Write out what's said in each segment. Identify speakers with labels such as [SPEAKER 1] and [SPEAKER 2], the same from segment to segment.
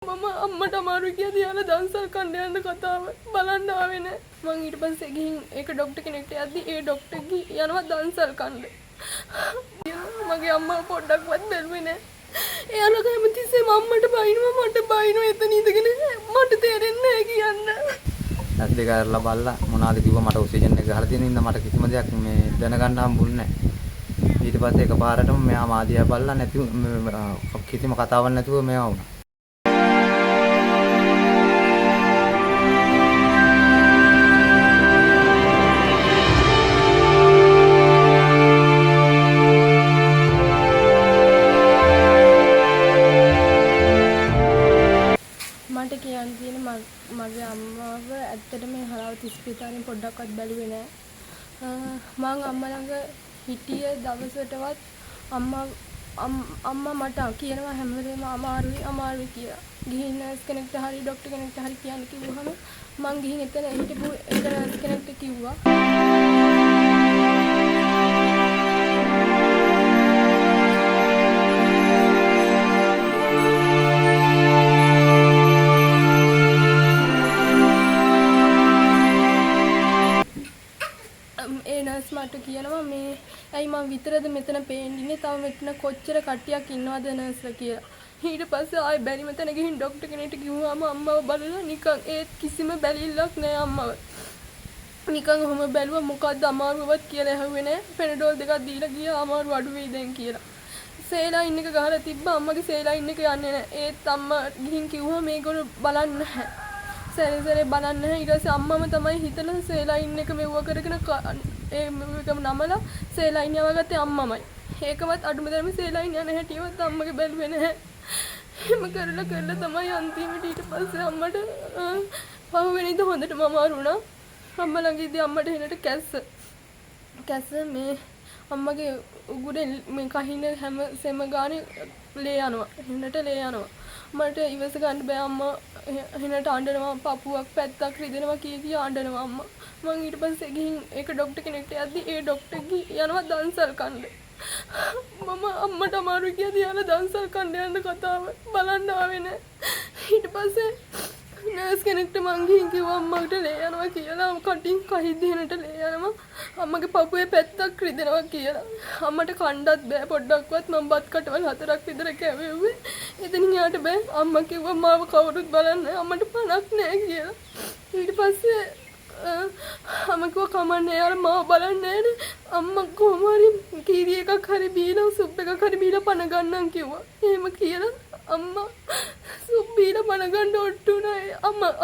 [SPEAKER 1] මම අම්මට අමාරුයි කියලා තියාලා දන්සල් කන්න යන කතාව බලන්න ආවේ නෑ. මං ඊට පස්සේ ගිහින් ඒක ડોක්ටර් කෙනෙක්ට යද්දි ඒ ડોක්ටර් යනවා දන්සල් කන්න. මගේ අම්මා පොඩ්ඩක්වත් බැලුවේ නෑ. එයාලා හැමතිස්සෙම අම්මට බයිනවා මට බයිනවා එතන ඉඳගෙන මට තේරෙන්නේ නෑ කියන්න.
[SPEAKER 2] ඇස් දෙක අරලා බලලා මොනවාද කිව්වා මට ඔක්සිජන් එක ගහලා තියෙන ඉන්න මට කිසිම දෙයක් මේ දැනගන්න හම්බුන්නේ නැහැ. ඊට පස්සේ එකපාරටම මෙයා මාදියා බලලා නැති කිසිම කතාවක් නැතුව මෙයා වුණා.
[SPEAKER 1] මට කියන්න තියෙන මගේ අම්මාව ඇත්තටම හරවත ස්පිතාලෙන් පොඩ්ඩක්වත් බැලුවේ නෑ. මං අම්මා ළඟ හිටිය දවසටවත් අම්මා මට කියනවා හැමදේම අමාරුයි කියලා. ගිහින් නර්ස් කෙනෙක්ට හරි ડોක්ටර් කෙනෙක්ට හරි කියන්න කිව්වහම මං ගිහින් එතන හිටපු එක නර්ස් කෙනෙක්ට කිව්වා. ඒ නර්ස් මට කියනවා මේ ඇයි මම විතරද මෙතන පේන්නේ තව මෙතන කොච්චර කට්ටියක් ඉන්නවද නර්ස්ලා කියලා. ඊට පස්සේ ආයෙ බැරි මෙතන ගිහින් ડોක්ටර් කෙනෙක්ට කිව්වම අම්මව බලලා නිකන් ඒත් කිසිම බැලිල්ලක් නෑ අම්මව. නිකන් ඔහම බැලුවා මොකද්ද අමාරුවත් කියලා ඇහුවේ නෑ. පෙනඩෝල් දෙකක් දීලා ගියා අමාරු අඩු වෙයි දැන් කියලා. සේලයින් එක ගහලා තිබ්බා අම්මගේ සේලයින් එක යන්නේ නෑ. ඒත් අම්මා ගිහින් කිව්වා මේගොල්ලෝ බලන්න නැහැ. සැරේ බලන්න නැහැ. ඊට පස්සේ අම්මම තමයි හිතලා සේලයින් එක මෙව්ව කරගෙන ඒකම නමලා සේලයින් යවගත්තේ අම්මමයි. ඒකවත් අඩුම තරමේ සේලයින් යන හැටිවත් අම්මගේ බැලුවේ නැහැ. එහෙම කරලා තමයි අන්තිමට ඊට පස්සේ අම්මට පහුවෙනිද හොඳටම අමාරු වුණා. අම්මා ළඟ ඉඳි අම්මට එනට කැස්ස මේ අම්මගේ උගුරේ මේ කහින හැම සෙම ගානේ ලේ යනවා. එනට ලේ යනවා. මට ඉවස ගන්න බෑ අම්මා එනට අඬනවා පපුවක් පැත්තක් රිදෙනවා කී අඬනවා අම්මා. මං ඊට පස්සේ ගිහින් ඒක ડોක්ටර් කෙනෙක්ට යද්දි ඒ ડોක්ටර් යනවා දන්සල් කන්න. මම අම්මට අමාරුයි කියලා තියාලා දන්සල් කන්න යන කතාව බලන්න ආවේ නෑ. ඊට පස්සේ නර්ස් කෙනෙක්ට මං ගිහින් කිව්වා අම්මට ලේ යනවා කියලා. කටින් කහිද්දි එනට ලේ යනවා. අම්මගේ පපුවේ පැත්තක් රිදෙනවා කියලා. අම්මට කණ්ඩත් බෑ පොඩ්ඩක්වත්. මම බත් කටවල් 4ක් විතර කැවෙව්වේ. එතනින් යාට බෑ. අම්මා කිව්වා මාව කවුරුත් බලන්නේ නැහැ. අම්මට පණක් නැහැ කියලා. ඊට පස්සේ අම්මා කිව්වා කමන්නේ යාර මාව බලන්නේ නැහැ. අම්මා කොහොම හරි කීරි එකක් හරි බීලා සුප් එකක් හරි බීලා පණ ගන්නම් කිව්වා. එහෙම කියලා අම්මා සුප් බීලා පණ ගන්න ඔට්ටු නැහැ.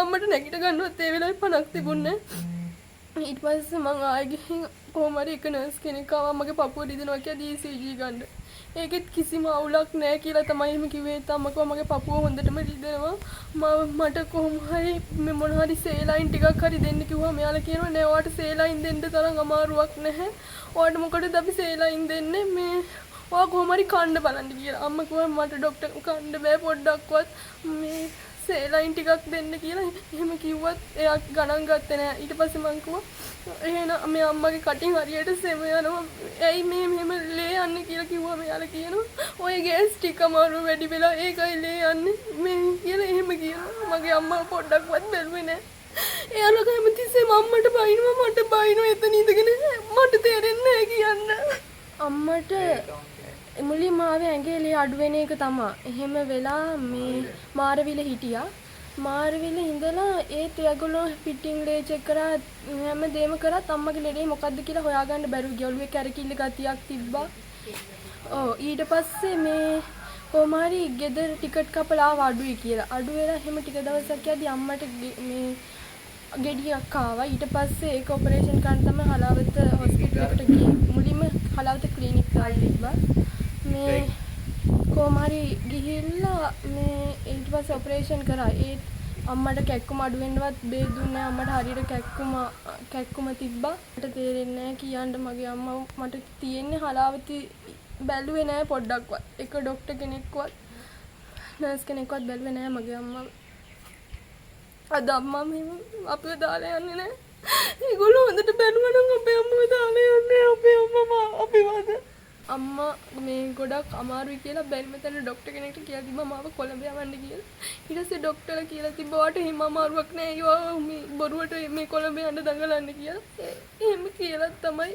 [SPEAKER 1] අම්මට නැගිට ගන්නවත් ඒ වෙලාවේ පණක් තිබුණේ නැහැ. ඊට පස්සේ මං ආයෙ ගිහින් කොහොම හරි එක නර්ස් කෙනෙක් ආවා මගේ පපුව රිදෙනවා කියලා ECG ගන්න. ඒකෙත් කිසිම අවුලක් නැහැ කියලා තමයි එහෙම කිව්වේ. අම්මා කිව්වා මගේ පපුව හොඳටම රිදෙනවා. මට කොහොම හරි මේ මොන හරි සේලයින් ටිකක් හරි දෙන්න කිව්වා. මෙයාලා කියනවා නෑ ඔයාට සේලයින් දෙන්න තරම් අමාරුවක් නැහැ. ඔයාට මොකටද අපි සේලයින් දෙන්නේ මේ ඔයා කොහොම හරි කන්න බලන්න කියලා. අම්මා කිව්වා මට ડોක්ටර් කන්න බෑ පොඩ්ඩක්වත් මේ සේලයින් ටිකක් දෙන්න කියලා. එහෙම කිව්වත් එයා ගණන් ගත්තේ නෑ. ඊට පස්සේ මං කිව්වා එහෙනම් මේ අම්මගේ කටින් හරියට සෙම යනවා. ඇයි මේ මෙහෙම ලේ යන්නේ කියලා කිව්වා. මෙයාලා කියනවා ඔය ගෑස් ටික අමාරු වැඩි වෙලා ඒකයි ලේ යන්නේ මේ කියලා එහෙම කියනවා. මගේ අම්මා පොඩ්ඩක්වත් බැලුවේ නෑ. එයාලා හැමතිස්සෙම අම්මට බයිනවා මට බයිනවා එතන ඉඳගෙන මට තේරෙන්නේ නෑ කියන්න. අම්මට මුලින්ම ආවේ ඇඟේ ලේ අඩු වෙන එක තමයි. එහෙම වෙලා මේ මාරවිල හිටියා. මාරවිල ඉඳලා ඒත් ඒගොල්ලෝ පිටින් ලේ චෙක් කරා හැමදේම කරත් අම්මගේ ලෙඩේ මොකද්ද කියලා හොයාගන්න බැරුව ගියා. ඔළුවේ කැරකිල්ල ගතියක් තිබ්බා. ඊට පස්සේ මේ කොහොම හරි ගෙදර ටිකට් කපලා අඩුයි කියලා. අඩු වෙලා එහෙම ටික දවසක් යද්දි අම්මට මේ ගෙඩියක් ආවා. ඊට පස්සේ ඒක ඔපරේෂන් කරන්න තමයි හලාවත හොස්පිටල් එකට ගියේ. මුලින්ම හලාවත ක්ලිනික් වල තිබ්බා. මේ කොහොම හරි ගිහිල්ලා මේ ඊට පස්සේ ඔපරේෂන් කරා. ඒ අම්මට කැක්කුම අඩු වෙන්නවත් බේ දුන්නේ නැහැ. අම්මට හරියට කැක්කුම තිබ්බා. මට තේරෙන්නේ නැහැ කියන්න මගේ අම්මා මට තියෙන්නේ හලාවති බැලුවේ නැහැ පොඩ්ඩක්වත්. එක ડોක්ටර් කෙනෙක්වත් නර්ස් කෙනෙක්වත් බැලුවේ නැහැ මගේ අම්මා. අද අම්මා මෙහෙම අපිව දාලා යන්නේ නැහැ. ඒගොල්ලෝ හොඳට බැලුවා නම් අපේ අම්මව දාලා යන්නේ අපේ අම්මා අපිවද අම්මා මේ ගොඩක් අමාරුයි කියලා බැරිම තැන ડોක්ටර් කෙනෙක්ට කියලා තිබ්බා මාව කොළඹ යවන්න කියලා. ඊට පස්සේ ડોක්ටර්ලා කියලා තිබ්බා වාට හිම අමාරුවක් නෑ ඒවා මේ බොරුවට මේ කොළඹ යන්න දඟලන්න කියලා. එහෙම කියලා තමයි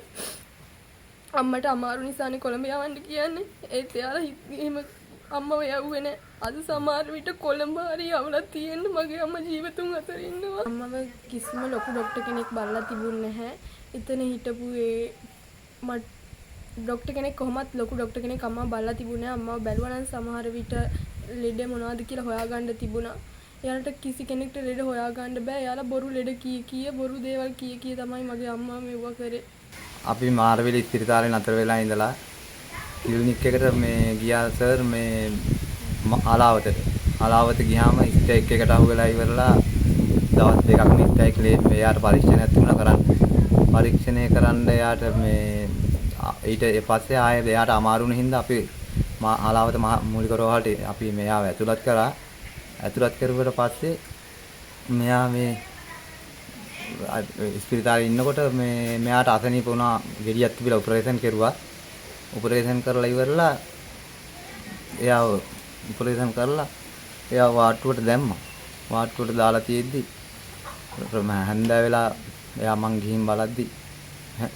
[SPEAKER 1] අම්මට අමාරු නිසානේ කොළඹ යවන්න කියන්නේ. ඒත් එයාලා එහෙම අම්මව යවුවේ නෑ. අද සමහර විට කොළඹ හරි යවලා තියෙන්න මගේ අම්මා ජීවතුන් අතර ඉන්නවා. අම්මව කිසිම ලොකු ડોක්ටර් කෙනෙක් බලලා තිබුණේ නැහැ. එතන හිටපු ડોක්ටර් කෙනෙක් කොහොමත් ලොකු ડોක්ටර් කෙනෙක් අම්මව බලලා තිබුණේ නැහැ. අම්මව බැලුවා නම් සමහර විට ලෙඩ මොනවද කියලා හොයාගන්න තිබුණා. එයාලට කිසි කෙනෙක්ට ලෙඩ හොයාගන්න බෑ. එයාලා බොරු ලෙඩ කී බොරු දේවල් කී තමයි මගේ අම්මා මෙව්වා කරේ.
[SPEAKER 2] අපි මාරවිල ස්පිරිතාලේ නතර වෙලා ඉඳලා ක්ලිනික් එකට මේ ගියා සර් මේ ආලාවතට ගියාම ස්ටේක් එකට අහුවෙලා ඉවරලා දවස් දෙකක් නිස්සයි ක්ලේම් එයාට පරීක්ෂණයක් තිබුණා කරන්න. පරීක්ෂණය කරන්න එයාට මේ ඊට පස්සේ ආයෙ එයාට අමාරු වුණ හින්දා අපි ආලාවත මූලික රෝහලට අපි මෙයාව ඇතුළත් කරා. ඇතුළත් කරුවට පස්සේ මෙයා මේ ස්පිරිතාලේ ඉන්නකොට මේ මෙයාට අසනීප වුණා. ගෙඩියක් තිබිලා ඔපරේෂන් කරුවා. ඔපරේෂන් කරලා ඉවරලා එයාව ඔපරේෂන් කරලා එයාව වාට්ටුවට දැම්මා. වාට්ටුවට දාලා තියෙද්දි හැන්දෑ වෙලා එයා මං ගිහින් බලද්දි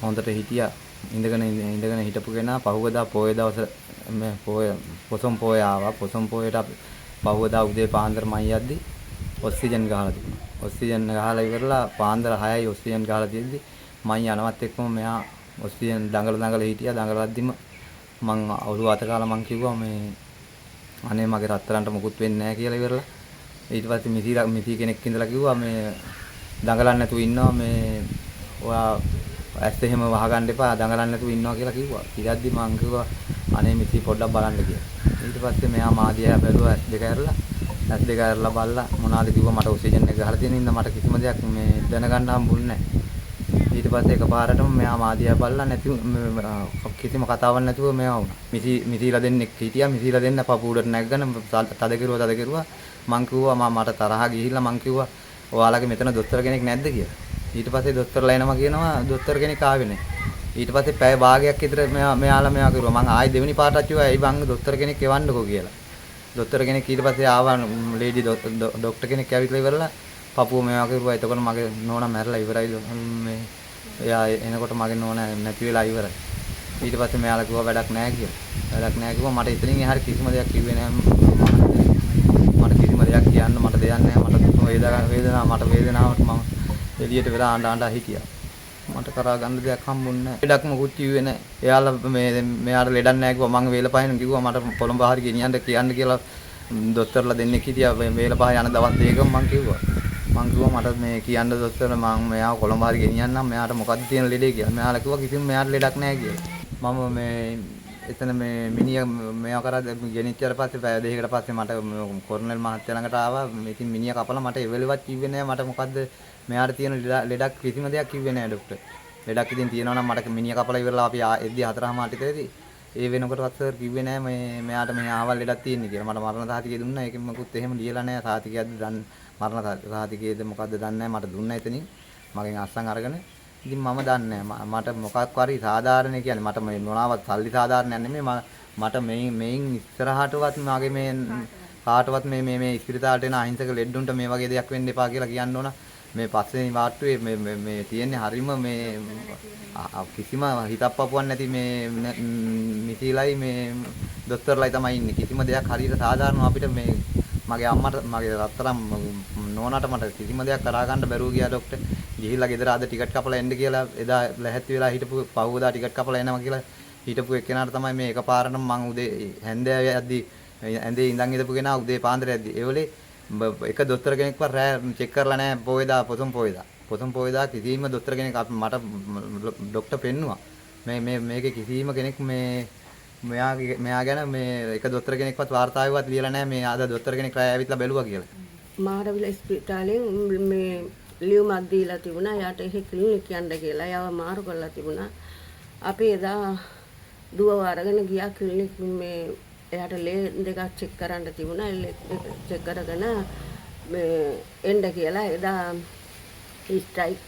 [SPEAKER 2] හොඳට හිටියා. ඉඳගෙන හිටපු කෙනා පහුවදා පොය දවස මේ පොසොන් පොය ආවා. පොසොන් පොයට පහුවදා උදේ පාන්දර මයි යද්දි ඔක්සිජන් ගහලා තිබුණා. ඔක්සිජන් ගහලා ඉවරලා පාන්දර 6යි ඔක්සිජන් ගහලා තියෙද්දි මං යනවත් එක්කම මෙයා ඔක්සිජන් දඟල හිටියා. දඟලද්දිම මං ඔළුව අත කාලා මං කිව්වා මේ අනේ මගේ රත්තරන්ට මුකුත් වෙන්නේ නැහැ කියලා ඉවරලා ඊට පස්සේ මිසි කෙනෙක් ඉඳලා කිව්වා මේ දඟලන්න නැතුව ඉන්නවා මේ ඔයා ඇස් එහෙම වහගන්න එපා දඟලන්න නැතුව ඉන්නවා කියලා කිව්වා. ඊටද්දි මං කිව්වා අනේ මිසි පොඩ්ඩක් බලන්න කියලා. ඊට පස්සේ මෙයා මාදියා බැලුවා ඇස් දෙක ඇරලා බලලා මොනවාද කිව්වා මට ඔක්සිජන් එක ගහලා තියෙන ඉඳන් මට කිසිම දෙයක් මේ දැනගන්න හම්බුන්නේ නැහැ. ඊට පස්සේ එකපාරටම මෙයා මාදියා බලලා නැති කිසිම කතාවක් නැතුව මෙයා වුණා. මිසිලා දෙන්නෙක් හිටියා. මිසිලා දෙන්න පපුවඩට නැගගෙන තද කෙරුවා. මං කිව්වා මට තරහා ගිහිල්ලා මං කිව්වා ඔයාලගේ මෙතන දොස්තර කෙනෙක් නැද්ද කියලා. ඊට පස්සේ දොස්තරලා එනවා කියනවා දොස්තර කෙනෙක් ආවේ නැහැ. ඊට පස්සේ පැය භාගයක් විතර මෙයා කරුවා. මං ආයෙ දෙවෙනි පාරටත් කිව්වා ඇයි බං දොස්තර කෙනෙක් එවන්නකෝ කියලා. දොස්තර කෙනෙක් ඊට පස්සේ ආවා ලේඩි ડોක්ටර් කෙනෙක් ඇවිල්ලා ඉවරලා පපුව මෙයා කරුවා. එතකොට මගේ නෝනා මැරලා ඉවරයි මේ එයා එනකොට මගේ නෝනා නැති වෙලා ඉවරයි. ඊට පස්සේ මෙයාලා කිව්වා වැඩක් නැහැ කියලා. මට එතනින් එහාට කිසිම දෙයක් කිව්වේ නැහැ. මට කිසිම දෙයක් කියන්න මට දෙයක් නැහැ. මට වේදනාවට මම එළියට වෙලා ආඬා හිටියා. මට කරා ගන්න දෙයක් හම්බුන්නේ නැහැ. ලෙඩක් මොකුත් කිව්වේ නැහැ. එයාලා මෙයාට ලෙඩක් නැහැ කිව්වා. මං වේලපහින් කිව්වා මට කොළඹ හරි ගෙනියන්න කියන්න කියලා දොස්තරලා දෙන්නෙක් හිටියා. වේලපහ යන දවස් දෙකම මං කිව්වා මට මේ කියන්න දොස්තර මම මෙයාව කොළඹ හරි ගෙනියන්නම් මෙයාට මොකද්ද තියෙන ලෙඩේ කියලා. මෙයාලා කිව්වා කිසිම මෙයාට ලෙඩක් නැහැ කියලා. මම මේ එතන මේ මිනිහා මෙයා කරා ගෙනිච්චාට පස්සේ පැය දෙකකට පස්සේ මට කොර්නල් මහත්තයා ළඟට ආවා. ඉතින් මිනිහා කපලා මට එවෙලවත් කිව්වේ නැහැ මට මොකද්ද මෙයාට තියෙන ලෙඩක් කිසිම දෙයක් කිව්වේ නැහැ ડોක්ටර්. ලෙඩක් ඉතින් තියෙනවා නම් මට මිනිහා කපලා ඉවරලා අපි එද්දි 4:00 ටිකේදී ඒ වෙනකොටවත් සර් කිව්වේ නැහැ මෙයාට මේ ආවල් ලෙඩක් තියෙන්නේ කියලා. මට මරණ සාතිකය දුන්නා. ඒකෙන් මොකුත් එහෙම ලියලා නැහැ. සාතිකයක්ද මරණ සාතිකයේද මොකද්ද දන්නේ නැහැ. මට දුන්නා එතනින් මගෙන් අස්සන් අරගෙන. ඉතින් මම දන්නේ නැහැ. මට මොකක් හරි සාධාරණ කියන්නේ මට මේ මොනවාවත් සල්ලි සාධාරණයක් නෙමෙයි. මට මේන් ඉස්සරහටවත් මගේ මේ කාටවත් මේ ඉස්පිරිතාලට එන අහිංසක ලෙඩුන්ට මේ වගේ දෙයක් වෙන්න එපා කියලා කියන්න ඕන. මේ පස්සේ වාට්ටුවේ මේ තියෙන්නේ හරීම මේ කිසිම හිතප්පපුවක් නැති මේ මිසිලයි මේ දොස්තරලයි තමයි ඉන්නේ. කිසිම දෙයක් හරියට සාධාරණව අපිට මේ මගේ අම්මට මගේ රත්තරන් නෝනාට මට කිසිම දෙයක් කරා ගන්න බැරුව ගියා ડોක්ටර්. ගිහිල්ලා ගෙදර අද ටිකට් කපලා එන්න කියලා එදා ලැහැත්ති වෙලා හිටපු පහුවදා ටිකට් කපලා එනවා කියලා හිටපු එක්කෙනාට තමයි මේ එකපාරටම මං උදේ හැන්දෑවේ යද්දි ඇඳේ ඉඳන් ඉඳපු කෙනා උදේ පාන්දර යද්දි ඒ වෙලේ එක දොස්තර කෙනෙක්වත් රෑ චෙක් කරලා නැහැ පොයදා පොසොන් පොයදා කිසිම දොස්තර කෙනෙක් මට ડોක්ටර් පෙන්නුවා මේකේ කිසිම කෙනෙක් මෙයා ගැන මේ එක දොස්තර කෙනෙක්වත් වාර්තාවේවත් ලියලා නැහැ මේ අද දොස්තර කෙනෙක් රෑ ඇවිත්ලා බැලුවා කියලා.
[SPEAKER 3] මාරවිල ස්පිරිතාලෙන් මේ ලියුමක් දීලා තිබුණා. යාට එහෙ ක්ලිනික් යන්න කියලා. යාව මාරු කරලා තිබුණා. අපි එදා දුවව අරගෙන ගියා ක්ලිනික් මේ එයාට ලේ දෙකක් චෙක් කරන්න තිබුණා. චෙක් කරගෙන මේ එන්න කියලා එදා ස්ට්‍රයික්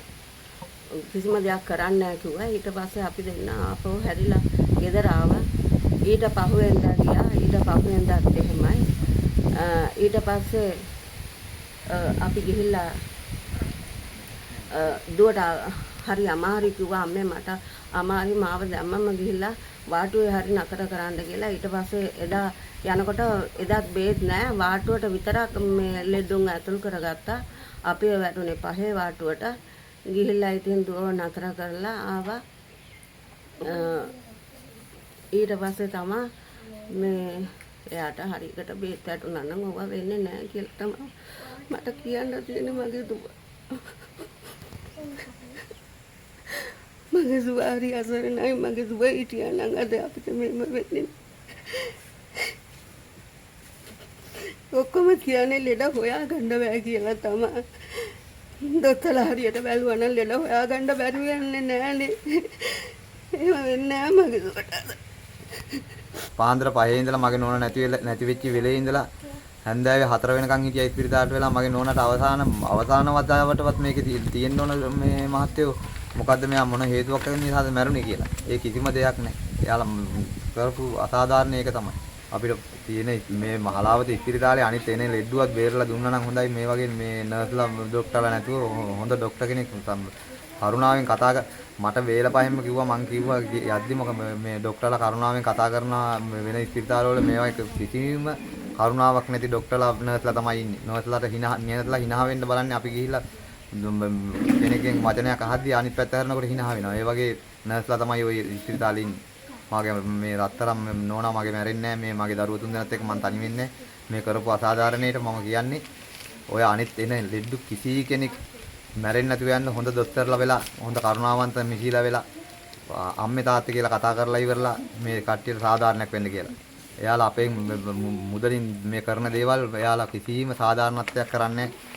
[SPEAKER 3] කිසිම දෙයක් කරන්න නැහැ කිව්වා. ඊට පස්සේ අපි දෙන්න ආපහු හැරිලා ගෙදර ආවා. ඊට පහුවෙන්දා ගියා. ඊට පහුවෙන්දාත් එහෙමයි. ඊට පස්සේ අපි ගිහිල්ලා දුවට හරි අමාරුයි කිව්වා අම්මේ මට අමාරුයි මාව දැම්මම ගිහිල්ලා වාටුවේ හරි නතර කරන්න කියලා. ඊට පස්සේ එදා යනකොට එදාත් බේත් නෑ වාටුවට විතරක් මේ ලෙඩුන් ඇතුල් කරගත්තා. අපි වැටුනේ පහේ වාටුවට. ගිහිල්ලා ඉතින් දුව නතර කරලා ආවා. ඊට පස්සේ තමයි මේ එයාට හරියට බේත් වැටුණා නම් ඕවා වෙන්නේ නෑ කියලා තමයි මට කියන්න තියෙන්නේ මගේ දුව. මගේ දුව හරි අසරණයි. මගේ දුව හිටියා නම් අද අපිට මෙහෙම වෙන්නේ. ඔක්කොම කියන්නේ ලෙඩ හොයාගන්න බෑ කියලා තමයි. දොස්තරලා හරියට බැලුවා නම් ලෙඩ හොයාගන්න බැරි වෙන්නේ නෑනේ. එහෙම වෙන්නේ නෑ මගේ දුවට.
[SPEAKER 2] පාන්දර 5 ඉඳලා මගේ නෝනා නැති වෙච්ච වෙලේ ඉඳලා හැන්දෑවේ 4 වෙනකන් හිටියා ඉස්පිරිතාලට වෙලා මගේ නෝනාට අවසාන වතාවටවත් මේකේ තියෙන්න ඕන මේ මහත්තයෝ මොකද්ද මෙයා මොන හේතුවක් නිසාද මැරුණේ කියලා. ඒ කිසිම දෙයක් නැහැ. එයාලා කරපු අසාධාරණ එක තමයි. අපිට තියෙන මේ මහලාවත ඉස්පිරිතාලේ අනිත් එනේ ලෙඩුවක් බේරලා දුන්නා නම් හොඳයි. මේ වගේ මේ නර්ස්ලා ડોක්ටර්ලා නැතුව හොඳ ડોක්ටර් කෙනෙක් කරුණාවෙන් කතා මට වේල පහෙන්ම කිව්වා මං කිව්වා යද්දි මොකද මේ ડોක්ටර්ලා කරුණාවෙන් කතා කරනවා වෙන ඉස්පිරිතාලවල මේවා කිසිම කරුණාවක් නැති ડોක්ටර්ලා නර්ස්ලා තමයි ඉන්නේ. නර්ස්ලාට hina වෙන්න බලන්නේ අපි ගිහිල්ලා කෙනෙක්ගෙන් වචනයක් අහද්දී අනිත් පැත්ත කරනකොට hina වෙනවා. ඒ වගේ නර්ස්ලා තමයි ওই ඉස්පිරිතාලේ ඉන්නේ. මගේ මේ රත්තරම් නෝනා මගේ මැරෙන්නේ නැහැ. මේ මගේ දරුවෝ තුන් දෙනාත් එක්ක මං තනි වෙන්නේ මේ කරපු අසාධාරණේට මම කියන්නේ ඔය අනිත් එන ලෙඩු කිසි කෙනෙක් මැරෙන්නේ නැතුව යන්න හොඳ දොස්තරලා වෙලා හොඳ කරුණාවන්ත මිහිලා වෙලා අම්මේ තාත්තේ කියලා කතා කරලා ඉවරලා මේ කට්ටියට සාධාරණයක් වෙන්න කියලා. එයාලා අපේ මුදලින් මේ කරන දේවල් එයාලා කිසිම සාධාරණත්වයක් කරන්නේ නැහැ.